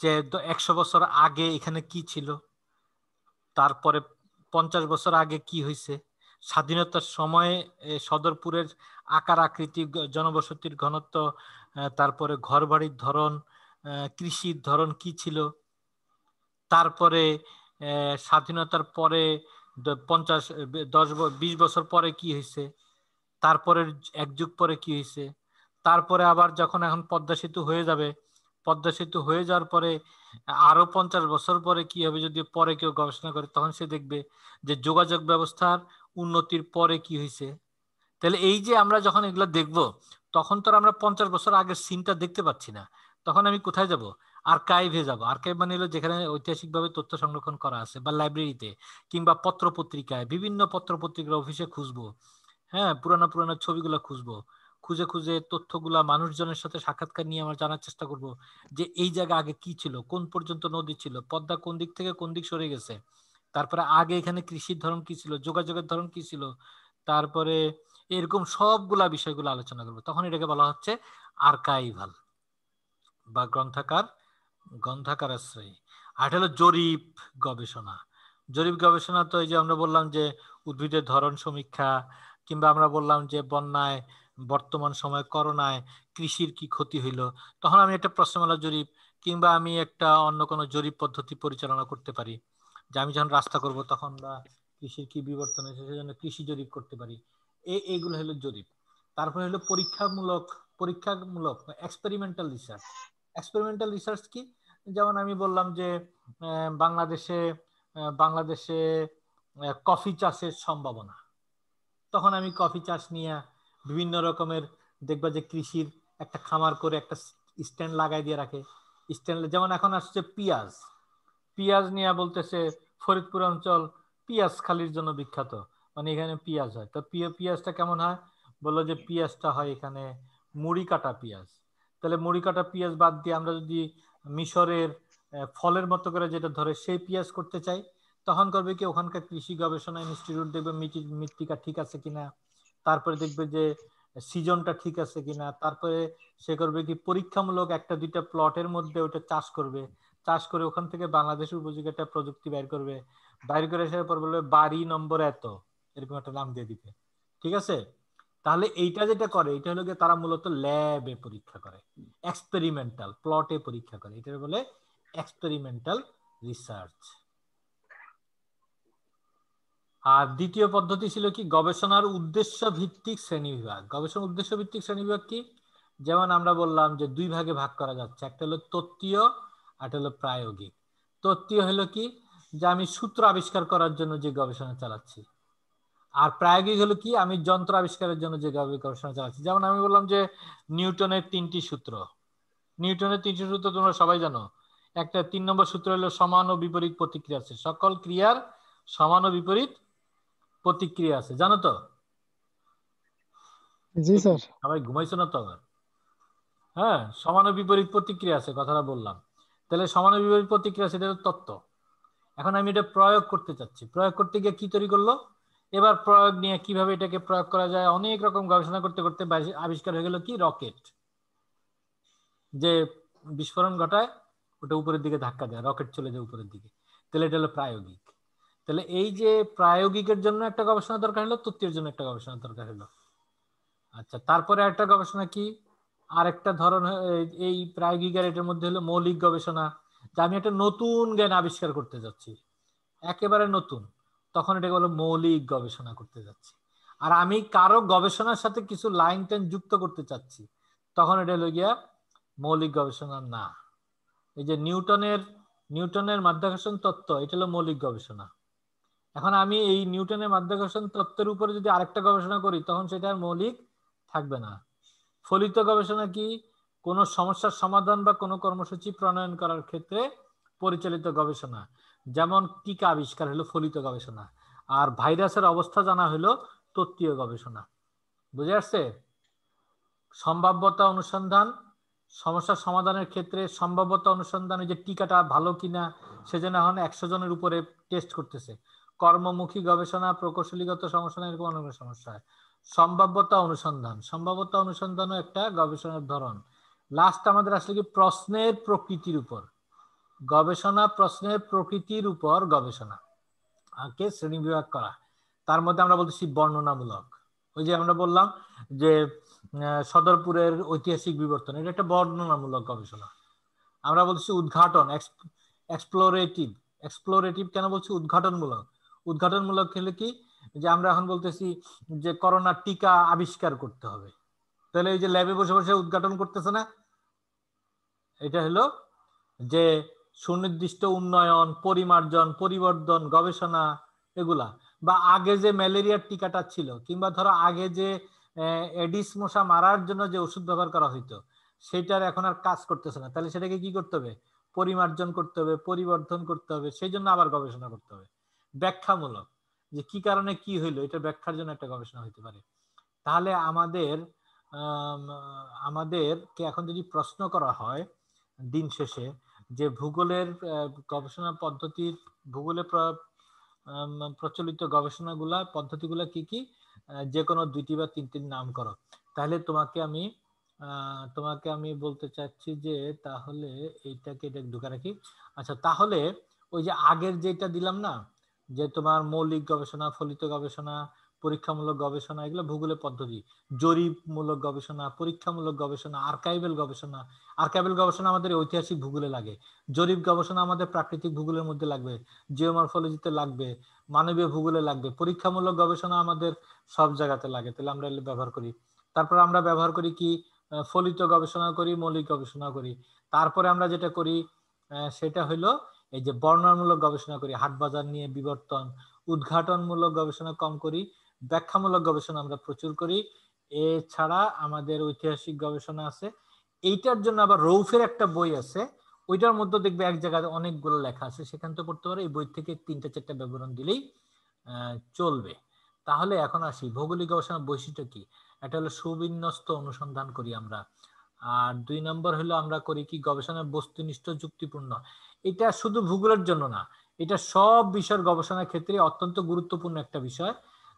যে 100 বছর আগে এখানে কি ছিল, তারপরে 50 বছর আগে কি হয়েছে, স্বাধীনতার সময়ে সদরপুরের আকার আকৃতি, জনবসতির ঘনত্ব, তারপরে ঘরবাড়ির ধরন, কৃষির ধরন কি ছিল, তারপরে স্বাধীনতার পরে 20 বছর পরে কি হয়েছে, তারপরে এক যুগ পরে কি হয়েছে, তারপরে আবার যখন এখন পদ্মা সেতু হয়ে যাবে, পদ্মা সেতু হয়ে যাওয়ার পরে আরো 50 বছর পরে কি হবে, যদি পরে কেউ গবেষণা করে তখন সে দেখবে যে যোগাযোগ ব্যবস্থার উন্নতির পরে কি হয়েছে। তাহলে এই যে আমরা যখন এগুলো দেখব, তখন তো আমরা 50 বছর আগের সিনটা দেখতে পাচ্ছি না। তখন আমি কোথায় যাব? আর্কাইভে যাব। আর্কাইভ মানে হলো যেখানে ঐতিহাসিকভাবে তথ্য সংরক্ষণ করা আছে, বা লাইব্রেরিতে, কিংবা পত্র পত্রিকায়, বিভিন্ন পত্র পত্রিকার অফিসে খুঁজবো। হ্যাঁ, পুরানো ছবিগুলো খুঁজবো, খুঁজে খুঁজে তথ্যগুলা মানুষজনের সাথে সাক্ষাৎকার নিয়ে আমরা জানার চেষ্টা করব যে এই জায়গা আগে কি ছিল, কোন পর্যন্ত নদী ছিল, পদ্মা কোন দিক থেকে কোন দিক সরে গেছে, তারপরে আগে এখানে কৃষির ধরন কি ছিল, যোগাযোগের ধরন কি ছিল, তারপরে এরকম সবগুলা বিষয়গুলো আলোচনা করবো। তখন এটাকে বলা হচ্ছে আর্কাইভাল বা গ্রন্থাকার আশ্রয়ী। আর এটা হলো জরিপ গবেষণা। জরিপ গবেষণা তো এই যে আমরা বললাম যে উদ্ভিদের ধরন সমীক্ষা, কিংবা আমরা বললাম যে বন্যায়, বর্তমান সময় করোনায় কৃষির কি ক্ষতি হইলো, তখন আমি একটা প্রশ্নমালা জরিপ কিংবা আমি একটা অন্য কোনো জরিপ পদ্ধতি পরিচালনা করতে পারি। যে আমি যখন রাস্তা করব তখন বা কৃষির কি বিবর্তন হয়েছে সেজন্য কৃষি জরিপ করতে পারি। এইগুলো হলো জরিপ। তারপরে হলো পরীক্ষামূলক এক্সপেরিমেন্টাল রিসার্চ। এক্সপেরিমেন্টাল রিসার্চ কি? যেমন আমি বললাম যে বাংলাদেশে বাংলাদেশে কফি চাষের সম্ভাবনা, তখন আমি কফি চাষ নিয়ে বিভিন্ন রকমের, দেখবা যে কৃষির একটা খামার করে একটা স্ট্যান্ড লাগাই দিয়ে রাখে। স্ট্যান্ড যেমন এখন আসছে পিঁয়াজ, পিঁয়াজ নিয়ে বলতেছে ফরিদপুর অঞ্চল পিঁয়াজ খালির জন্য বিখ্যাত, মানে এখানে পিঁয়াজ হয়। তো পিঁয়াজটা কেমন হয়? বললো যে পিঁয়াজটা হয় এখানে মুড়ি কাটা পেঁয়াজ। তাহলে মুড়ি কাটা পেঁয়াজ বাদ দিয়ে আমরা যদি মিশরের ফলের মতো করে যেটা ধরে সেই পেঁয়াজ করতে চাই, তখন করবে কি ওখানকার কৃষি গবেষণা ইনস্টিটিউট দেখবে মৃত্তিকা ঠিক আছে কিনা, তারপরে দেখবে যে সিজনটা ঠিক আছে কিনা, তারপরে সে করবে কি পরীক্ষামূলক একটা দুইটা প্লটের মধ্যে ওটা চাষ করবে। চাষ করে ওখান থেকে বাংলাদেশের উপযোগী একটা প্রযুক্তি বের করবে। বাইর করে আসার পর বলবে বাড়ি নম্বর এত, এরকম একটা নাম দিয়ে দিবে। ঠিক আছে? তাহলে এইটা যেটা করে এটা হলো তারা মূলত ল্যাবে পরীক্ষা করে, এক্সপেরিমেন্টাল প্লটে পরীক্ষা করে, এটা বলে এক্সপেরিমেন্টাল রিসার্চ। আর দ্বিতীয় পদ্ধতি ছিল কি গবেষণার উদ্দেশ্য ভিত্তিক শ্রেণীবিভাগ। গবেষণার উদ্দেশ্য ভিত্তিক শ্রেণীবিভাগ কি? যেমন আমরা বললাম যে দুই ভাগে ভাগ করা যাচ্ছে, একটা হলো তত্ত্বীয় আর একটা হলো প্রায়োগিক। তত্ত্বীয় হলো কি, যে আমি সূত্র আবিষ্কার করার জন্য যে গবেষণা চালাচ্ছি। আর প্রায়োগিক হলো কি, আমি যন্ত্র আবিষ্কারের জন্য যে গবেষণা চালাচ্ছি। যেমন আমি বললাম যে নিউটনের তিনটি সূত্র, নিউটনের তিনটি সূত্র তোমরা সবাই জানো। একটা 3 নম্বর সূত্র হলো সমান ও বিপরীত প্রতিক্রিয়া আছে, সকল ক্রিয়ার সমান ও বিপরীত প্রতিক্রিয়া আছে, জানো তো? জি স্যার। সবাই ঘুমাইছো না তো আবার? হ্যাঁ, সমান ও বিপরীত প্রতিক্রিয়া আছে, কথাটা বললাম। তাহলে সমান ও বিপরীত প্রতিক্রিয়া সেটা হলো তত্ত্ব। এখন আমি এটা প্রয়োগ করতে চাচ্ছি, প্রয়োগ করতে গিয়ে কি তৈরি করলো, এবার প্রয়োগ নিয়ে কিভাবে এটাকে প্রয়োগ করা যায় অনেক রকম গবেষণা করতে করতে আবিষ্কার হয়ে গেল কি রকেট, যে বিস্ফোরণ ঘটায় ওটা উপরের দিকে ধাক্কা দেয়, রকেট চলে যায় উপরের দিকে। তাহলে এটা হলো প্রায়োগিক। তাহলে এই যে প্রায়োগিকের জন্য একটা গবেষণা দরকার হলো, তত্ত্বের জন্য একটা গবেষণা দরকার হলো। আচ্ছা, তারপরে একটা গবেষণা কি, আরেকটা ধরন এই প্রায়োগিক আর এটার মধ্যে হলো মৌলিক গবেষণা, যে আমি একটা নতুন জ্ঞান আবিষ্কার করতে যাচ্ছি, একেবারে নতুন, তখন এটাকে বলো মৌলিক গবেষণা করতে যাচ্ছি। আর আমি কারো গবেষণার সাথে কিছু লাইন টাইন যুক্ত করতে চাচ্ছি, তখন এটা হলো গিয়া মৌলিক গবেষণা না। এই যে নিউটনের মাধ্যাকর্ষণ তত্ত্ব, এটা হলো মৌলিক গবেষণা। এখন আমি এই নিউটনের মাধ্যাকর্ষণ তত্ত্বের উপরে যদি আরেকটা গবেষণা করি, তখন সেটা আর মৌলিক থাকবে না। ফলিত গবেষণা কি? কোন সমস্যার সমাধান বা কোনো কর্মসূচি প্রণয়ন করার ক্ষেত্রে পরিচালিত গবেষণা। যেমন টিকা আবিষ্কার হলো ফলিত গবেষণা, আর ভাইরাসের অবস্থা জানা হলো তত্ত্বীয় গবেষণা। বুঝে আসছে? সম্ভাব্যতা অনুসন্ধান, সমস্যার সমাধানের ক্ষেত্রে সম্ভাব্যতা অনুসন্ধান, যে টিকাটা ভালো কিনা সেজন্য এখন 100 জনের উপরে টেস্ট করতেছে। কর্মমুখী গবেষণা, প্রকৌশলীগত সমস্যা, এরকম অনেক সমস্যা হয়। সম্ভাব্যতা অনুসন্ধান, সম্ভাব্যতা অনুসন্ধানও একটা গবেষণার ধরন। লাস্ট আমাদের আসলে কি প্রশ্নের প্রকৃতির উপর গবেষণা, প্রশ্নের প্রকৃতির উপর গবেষণা কে শ্রেণী বিভাগ করা। তার মধ্যে আমরা বলতেছি বর্ণনামূলক। ওই যে আমরা বললাম যে সদরপুরের ঐতিহাসিক বিবর্তন, এটা একটা বর্ণনামূলক গবেষণা। আমরা বলছি উদ্ঘাটন, এক্সপ্লোরেটিভ। এক্সপ্লোরেটিভ কেন বলছি? উদ্ঘাটনমূলক। উদ্ঘাটনমূলক হলে কি, যে আমরা এখন বলতেছি যে করোনার টিকা আবিষ্কার করতে হবে, তাহলে এই যে ল্যাবে বসে বসে উদ্ঘাটন করতেছে না, এটা হলো যে সুনির্দিষ্ট উন্নয়ন, পরিমার্জন, পরিবর্ধন গবেষণা এগুলা। বা আগে যে ম্যালেরিয়ার টিকাটা ছিল, কিংবা ধরো আগে যে এডিস মশা মারার জন্য যে ওষুধ ব্যবহার করা হইতো, সেটার এখন আর কাজ করতেছে না, তাহলে সেটাকে কি করতে হবে? পরিমার্জন করতে হবে, পরিবর্ধন করতে হবে, সেই জন্য আবার গবেষণা করতে হবে। ব্যাখ্যামূলক, যে কি কারণে কি হইলো এটা ব্যাখ্যার জন্য একটা গবেষণা হইতে পারে। তাহলে আমাদের আমাদেরকে এখন যদি প্রশ্ন করা হয় দিন শেষে যে ভূগোলের গবেষণা পদ্ধতির ভূগোলে প্রচলিত গবেষণাগুলা পদ্ধতিগুলা কি কি, যে কোনো দুইটি বা তিনটির নাম করো, তাহলে তোমাকে আমি বলতে চাচ্ছি যে তাহলে এইটাকে এটা ঢুকে রাখি। আচ্ছা, তাহলে ওই যে আগের যেটা দিলাম না, যে তোমার মৌলিক গবেষণা, ফলিত গবেষণা, পরীক্ষামূলক গবেষণা, এগুলো ভূগোলের পদ্ধতি। জরিপমূলক গবেষণা, পরীক্ষামূলক গবেষণা, আর্কাইভাল গবেষণা। আর্কাইভাল গবেষণা আমাদের ঐতিহাসিক ভূগোলে লাগে, জরিপ গবেষণা আমাদের প্রাকৃতিক ভূগোলের মধ্যে লাগবে, জিওমরফোলজিতে লাগবে, মানবীয় ভূগোলে লাগবে। পরীক্ষামূলক গবেষণা আমাদের সব জায়গাতে লাগে, তাহলে আমরা ব্যবহার করি। তারপর আমরা ব্যবহার করি কি, ফলিত গবেষণা করি, মৌলিক গবেষণা করি। তারপরে আমরা যেটা করি সেটা হলো এই যে বর্ণনামূলক গবেষণা করি, হাট বাজার নিয়ে বিবর্তন। উদ্ঘাটনমূলক গবেষণা কম করি, ব্যাখ্যামূলক গবেষণা আমরা প্রচুর করি। এছাড়া আমাদের ঐতিহাসিক গবেষণা আছে। এইটার জন্য আবার রৌফের একটা বই আছে, ওইটার মধ্যে দেখবে এক জায়গায় অনেকগুলো লেখা আছে, সেখান থেকে পড়তে পারো। এই বই থেকে 3-4টা বিবরণ দিলেই চলবে। তাহলে এখন আসি ভৌগোলিক গবেষণার বৈশিষ্ট্য কি। এটা হলো সুবিন্যস্ত অনুসন্ধান করি আমরা। আর 2 নম্বর হলো আমরা করি কি, গবেষণার বস্তুনিষ্ঠ যুক্তিপূর্ণ। এটা শুধু ভূগোলের জন্য না, এটা সব বিষয়ের গবেষণার ক্ষেত্রে অত্যন্ত গুরুত্বপূর্ণ একটা বিষয়,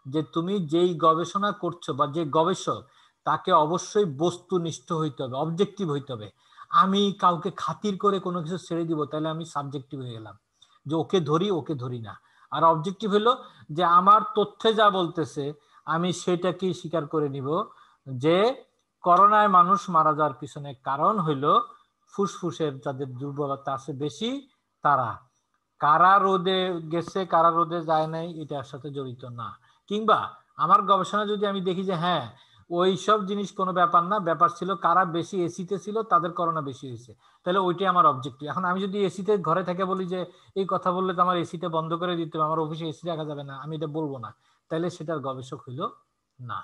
যে তুমি যেই গবেষণা করছো বা যে গবেষক, তাকে অবশ্যই বস্তুনিষ্ঠ হইতে হবে, অবজেক্টিভ হইতে হবে। আমি কাউকে খাতির করে কোনো কিছু ছেড়ে দিব, তাহলে আমি সাবজেক্টিভ হয়ে গেলাম, যে ওকে ধরি ওকে ধরি না। আর অবজেক্টিভ হলো যে আমার তথ্যে যা বলতেছে আমি সেটাকেই স্বীকার করে নিব, যে করোনায় মানুষ মারা যাওয়ার পিছনে কারণ হইল ফুসফুসের যাদের দুর্বলতা আছে বেশি, তারা। কারা রোদে গেছে কারা রোদে যায় নাই এটার সাথে জড়িত না। কিংবা আমার গবেষণা যদি আমি দেখি যে হ্যাঁ ওই সব জিনিস কোনো ব্যাপার না, ব্যাপার ছিল কারা বেশি এসিতে ছিল তাদের করোনা বেশি হয়েছে, তাহলে ওইটাই আমার অবজেক্টিভ। এখন আমি যদি এসিতে ঘরে থেকে বলি যে এই কথা বললে তো আমার এসিটা বন্ধ করে দিতে হবে, আমার অফিসে এসি রাখা যাবে না, আমি এটা বলবো না, তাহলে সেটার গবেষক হইল না।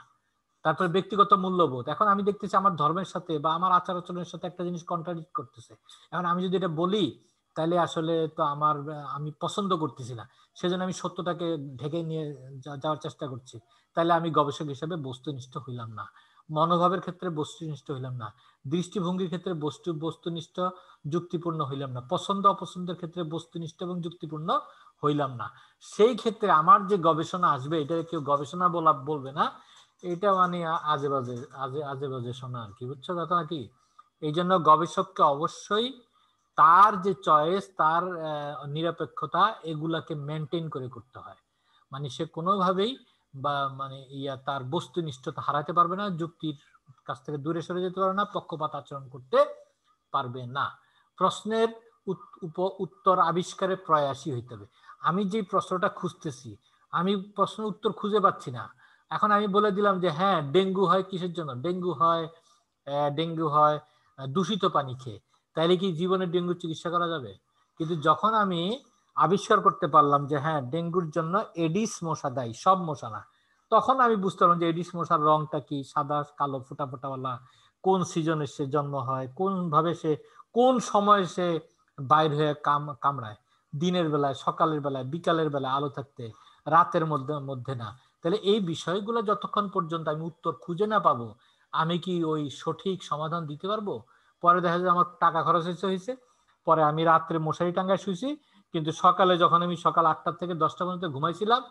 তারপরে ব্যক্তিগত মূল্যবোধ। এখন আমি দেখতেছি আমার ধর্মের সাথে বা আমার আচার আচরণের সাথে একটা জিনিস কন্ট্রাডিক্ট করতেছে। এখন আমি যদি এটা বলি তাহলে আসলে তো আমি পছন্দ করতেছি না, সেজন্য আমি সত্যটাকে ঢেকে নিয়ে যাওয়ার চেষ্টা করছি, তাহলে আমি গবেষক হিসেবে বস্তুনিষ্ঠ হইলাম না। মনোভাবের ক্ষেত্রে বস্তুনিষ্ঠ হইলাম না, দৃষ্টিভঙ্গির ক্ষেত্রে বস্তুনিষ্ঠ যুক্তিপূর্ণ হইলাম না, পছন্দ অপছন্দের ক্ষেত্রে বস্তুনিষ্ঠ এবং যুক্তিপূর্ণ হইলাম না। সেই ক্ষেত্রে আমার যে গবেষণা আসবে এটা কেউ গবেষণা বলবে না, এটা মানে আজে বাজে আজে বাজে শোনা আর কি, বুঝছো কথা নাকি। এই জন্য গবেষককে অবশ্যই তার যে চয়েস, তার নিরপেক্ষতা, এগুলাকে মেনটেন করে করতে হয়। মানে সে কোনোভাবেই বা মানে তার বস্তুনিষ্ঠতা হারাতে পারবে না, যুক্তির কাছ থেকে দূরে সরে যেতে পারবে না, পক্ষপাত আচরণ করতে পারবে না। প্রশ্নের উত্তর আবিষ্কারের প্রয়াসী হইতে হবে। আমি যে প্রশ্নটা খুঁজতেছি, আমি প্রশ্ন উত্তর খুঁজে পাচ্ছি না। এখন আমি বলে দিলাম যে হ্যাঁ ডেঙ্গু হয় কিসের জন্য, ডেঙ্গু হয় দূষিত পানি খেয়ে, তাইলে কি জীবনে ডেঙ্গুর চিকিৎসা করা যাবে? কিন্তু যখন আমি আবিষ্কার করতে পারলাম যে হ্যাঁ ডেঙ্গুর জন্য এডিস মশা দায়ী, সব মশা না, তখন আমি বুঝতে পারলাম যে এডিস মশার রংটা কি, সাদা কালো ফোটা ফোটাওয়ালা, কোন সিজনে সে জন্ম হয়, কোন ভাবে সে কোন সময় সে বাইর হয়ে কামড়ায়, দিনের বেলায়, সকালের বেলায়, বিকালের বেলায়, আলো থাকতে, রাতের মধ্যে মধ্যে না। তাহলে এই বিষয়গুলো যতক্ষণ পর্যন্ত আমি উত্তর খুঁজে না পাবো, আমি কি ওই সঠিক সমাধান দিতে পারবো? পরে দেখা যায় আমার টাকা খরচ হয়েছে, পরে আমি রাত্রে মশারি টাঙ্গায় শুয়েছি, কিন্তু সকালে যখন আমি সকাল 8টা থেকে 10টা পর্যন্ত ঘুমাইছিলাম,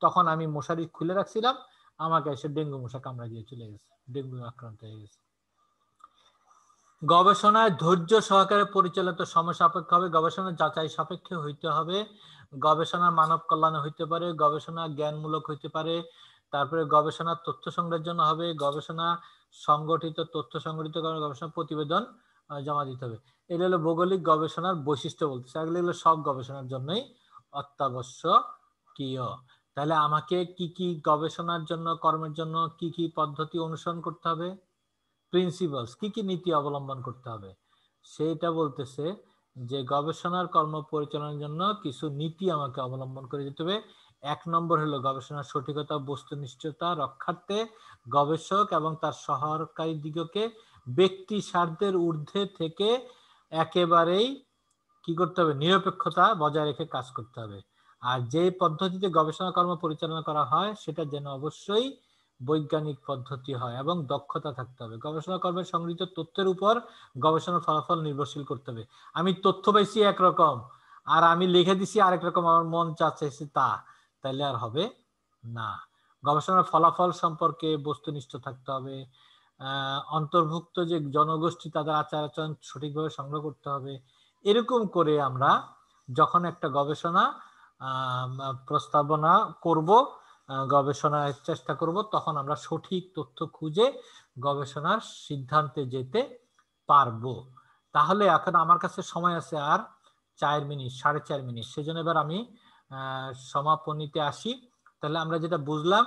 তখন আমি মশারি খুলে রাখছিলাম, আমাকে এসে ডেঙ্গু মশা কামড়া দিয়ে চলে গেছে, ডেঙ্গু আক্রান্ত হয়ে গেছে। গবেষণায় ধৈর্য সহকারে পরিচালিত, সময় সাপেক্ষ হবে, গবেষণা যাচাই সাপেক্ষে হইতে হবে, গবেষণা মানব কল্যাণে হইতে পারে, গবেষণা জ্ঞানমূলক হইতে পারে, তারপরে গবেষণা তথ্য সংগ্রহের জন্য হবে, গবেষণা সংগঠিত তথ্য সংগঠিত করে গবেষণা প্রতিবেদন জমা দিতে হবে। এটা হলো ভৌগোলিক গবেষণার বৈশিষ্ট্য বলতেছে, এগুলো হলো সব গবেষণার জন্যই অত্যাবশ্যকীয়। তাহলে আমাকে কি কি গবেষণার জন্য, কর্মের জন্য কি কি পদ্ধতি অনুসরণ করতে হবে, প্রিন্সিপালস, কি কি নীতি অবলম্বন করতে হবে, সেটা বলতেছে যে গবেষণার কর্ম পরিচালনার জন্য কিছু নীতি আমাকে অবলম্বন করে যেতে হবে। 1 নম্বর হলো গবেষণার সঠিকতা বস্তুনিষ্ঠতা রক্ষার্থে গবেষক এবং তার সহকারী দিগকে ব্যক্তি স্বার্থের ঊর্ধ্বে থেকে একেবারেই কি করতে হবে, নিরপেক্ষতা বজায় রেখে কাজ করতে হবে। আর যে পদ্ধতিতে গবেষণা কর্ম পরিচালনা করা হয় সেটা যেন অবশ্যই বৈজ্ঞানিক পদ্ধতি হয় এবং দক্ষতা থাকতে হবে। গবেষণা কর্মের সংগৃহীত তথ্যের উপর গবেষণার ফলাফল নির্ভরশীল করতে হবে। আমি তথ্য পাইছি একরকম আর আমি লিখে দিছি আরেক রকম, আমার মন চাচ্ছে তা, তাইলে আর হবে না। গবেষণার ফলাফল সম্পর্কে বস্তুনিষ্ঠ থাকতে হবে। অন্তর্ভুক্ত যে জনগোষ্ঠী তাদের আচার আচরণ সঠিকভাবে সংগ্রহ করতে হবে। এরকম করে আমরা যখন একটা গবেষণা প্রস্তাবনা করব, গবেষণার চেষ্টা করব, তখন আমরা সঠিক তথ্য খুঁজে গবেষণার সিদ্ধান্তে যেতে পারবো। তাহলে এখন আমার কাছে সময় আছে আর 4 মিনিট, 4.5 মিনিট। সেজন্য এবার আমি সমাপনীতে আসি। তাহলে আমরা যেটা বুঝলাম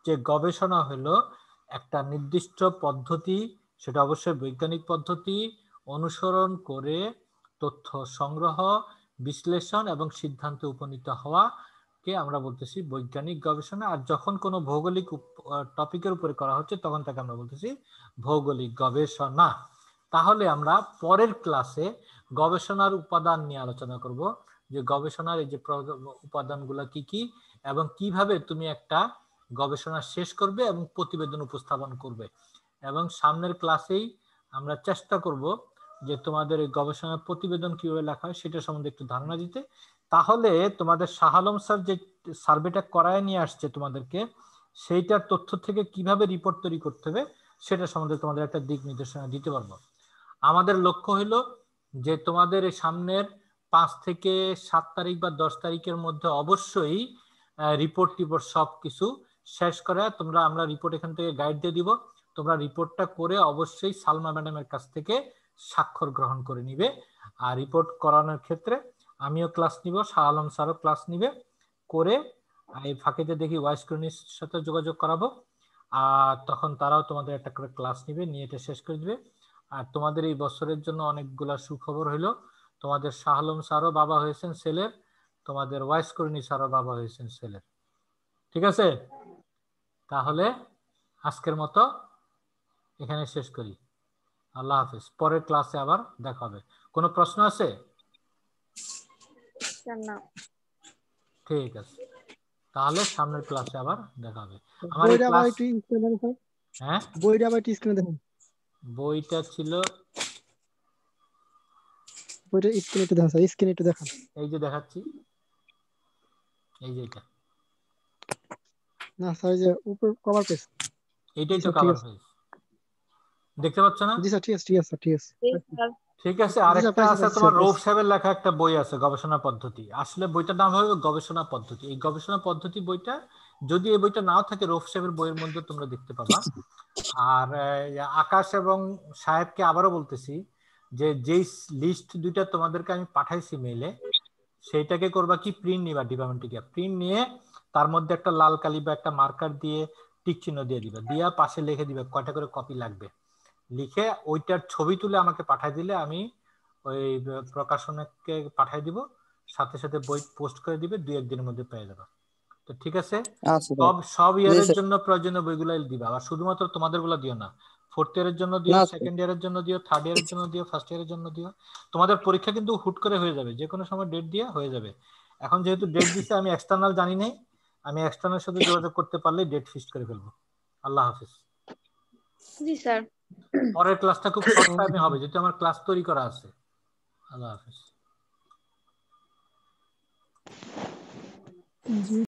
যে গবেষণা হলো একটা নির্দিষ্ট পদ্ধতি, সেটা অবশ্যই বৈজ্ঞানিক পদ্ধতি অনুসরণ করে তথ্য সংগ্রহ, বিশ্লেষণ এবং সিদ্ধান্তে উপনীত হওয়া কে আমরা বলতেছি বৈজ্ঞানিক গবেষণা। আর যখন কোনো ভৌগোলিক টপিকের উপরে করা হচ্ছে তখন তাকে আমরা বলতেছি ভৌগোলিক গবেষণা। তাহলে আমরা পরের ক্লাসে গবেষণার উপাদান নিয়ে আলোচনা করব, যে গবেষণার এই যে উপাদানগুলো কি কি এবং কিভাবে তুমি একটা গবেষণা শেষ করবে এবং প্রতিবেদন উপস্থাপন করবে। এবং সামনের ক্লাসেই আমরা চেষ্টা করব যে তোমাদের এই গবেষণার প্রতিবেদন কিভাবে লেখা হয় সেটা সম্বন্ধে একটু ধারণা দিতে। তাহলে তোমাদের শাহ আলম স্যার যে সার্ভেটা করায় নিয়ে আসছে তোমাদেরকে, সেইটার তথ্য থেকে কিভাবে রিপোর্ট তৈরি করতে হবে সেটা সম্বন্ধে তোমাদের একটা দিক নির্দেশনা দিতে পারবো। আমাদের লক্ষ্য হলো যে তোমাদের এই সামনের 5 থেকে 7 তারিখ বা 10 তারিখের মধ্যে অবশ্যই রিপোর্ট সব কিছু শেষ করে আমরা রিপোর্ট এখান থেকে গাইড দিয়ে দিব। তোমরা রিপোর্টটা করে অবশ্যই সালমা ম্যাডামের কাছ থেকে স্বাক্ষর গ্রহণ করে নিবে। আর রিপোর্ট করানোর ক্ষেত্রে আমিও ক্লাস নিব, শাহ আলম স্যারও ক্লাস নিবে, করে এই ফাঁকিতে দেখি ওয়াইস ক্রনির সাথে যোগাযোগ করাবো। আর তখন তারাও তোমাদের একটা করে ক্লাস নিবে, নিয়ে এটা শেষ করে দিবে। আর তোমাদের এই বছরের জন্য অনেকগুলা সুখবর হইলো, তোমাদের শাহ আলম স্যারও বাবা হয়েছেন ছেলের, তোমাদের ওয়াইস করণী স্যারও বাবা হয়েছেন ছেলের। ঠিক আছে, তাহলে আজকের মতো এখানে শেষ করি। আল্লাহ হাফেজ, পরের ক্লাসে আবার দেখা হবে। কোনো প্রশ্ন আছে? ঠিক আছে, তাহলে সামনের ক্লাসে আবার দেখা হবে। আমার এই ক্লাস, হ্যাঁ বইটা আবার স্ক্রিনে দেখুন, বইটা ছিল, বইটা স্ক্রিনে একটু দেখুন, স্ক্রিনে একটু দেখান। এই যে দেখাচ্ছি, এই যে এটা, না স্যার যে উপর কভার পেজ, এইটাই তো কভার পেজ, দেখতে পাচ্ছ না? জি স্যার, ঠিক আছে ঠিক আছে ঠিক আছে ঠিক আছে। আরেকটা আছে তোমার রৌফ সাহেবের লেখা একটা বই আছে গবেষণা পদ্ধতি, আসলে বইটার নাম হবে গবেষণা পদ্ধতি। এই গবেষণা পদ্ধতি বইটা, যদি এই বইটা নাও থাকে, রৌফ সাহেবের বইয়ের মধ্যে তোমরা দেখতে পাবা। আর আকাশ এবং সাহেবকে আবারও বলতেছি যে যেই লিস্ট দুইটা তোমাদেরকে আমি পাঠাইছি মেইলে, সেইটাকে করবা কি, প্রিন্ট নিবা, ডিপার্টমেন্টে গিয়ে প্রিন্ট নিয়ে তার মধ্যে একটা লাল কালি বা একটা মার্কার দিয়ে টিক চিহ্ন দিয়ে দিবা, দিয়া পাশে লিখে দিবে কয়টা করে কপি লাগবে, লিখে ওইটার ছবি তুলে আমাকে পাঠাই দিলে আমি ওই প্রকাশনকে পাঠাই দিব, সাথে সাথে বই পোস্ট করে দিবে, 2-1 দিনের মধ্যে পেয়ে যাবে। তো ঠিক আছে, সব ইয়ারের জন্য প্রয়োজনীয় বইগুলো দিবা। আর শুধুমাত্র তোমাদের গুলো দিও না, 4th ইয়ারের জন্য দিও, 2nd ইয়ারের জন্য দিও, 3rd ইয়ারের জন্য দিও, 1st ইয়ারের জন্য দিও। তোমাদের পরীক্ষা কিন্তু হুট করে হয়ে যাবে, যে কোনো সময় ডেট দিয়ে হয়ে যাবে। এখন যেহেতু ডেট দিছে, আমি এক্সটার্নাল জানি নাই, আমি এক্সটার্নাল সাথে যোগাযোগ করতে পারলে ডেট ফিক্সড করে ফেলবো। আল্লাহ হাফেজ। জি স্যার। পরের ক্লাসটা খুব শর্ট টাইমে হবে, যেহেতু আমার ক্লাস তৈরি করা আছে। আল্লাহ হাফেজ।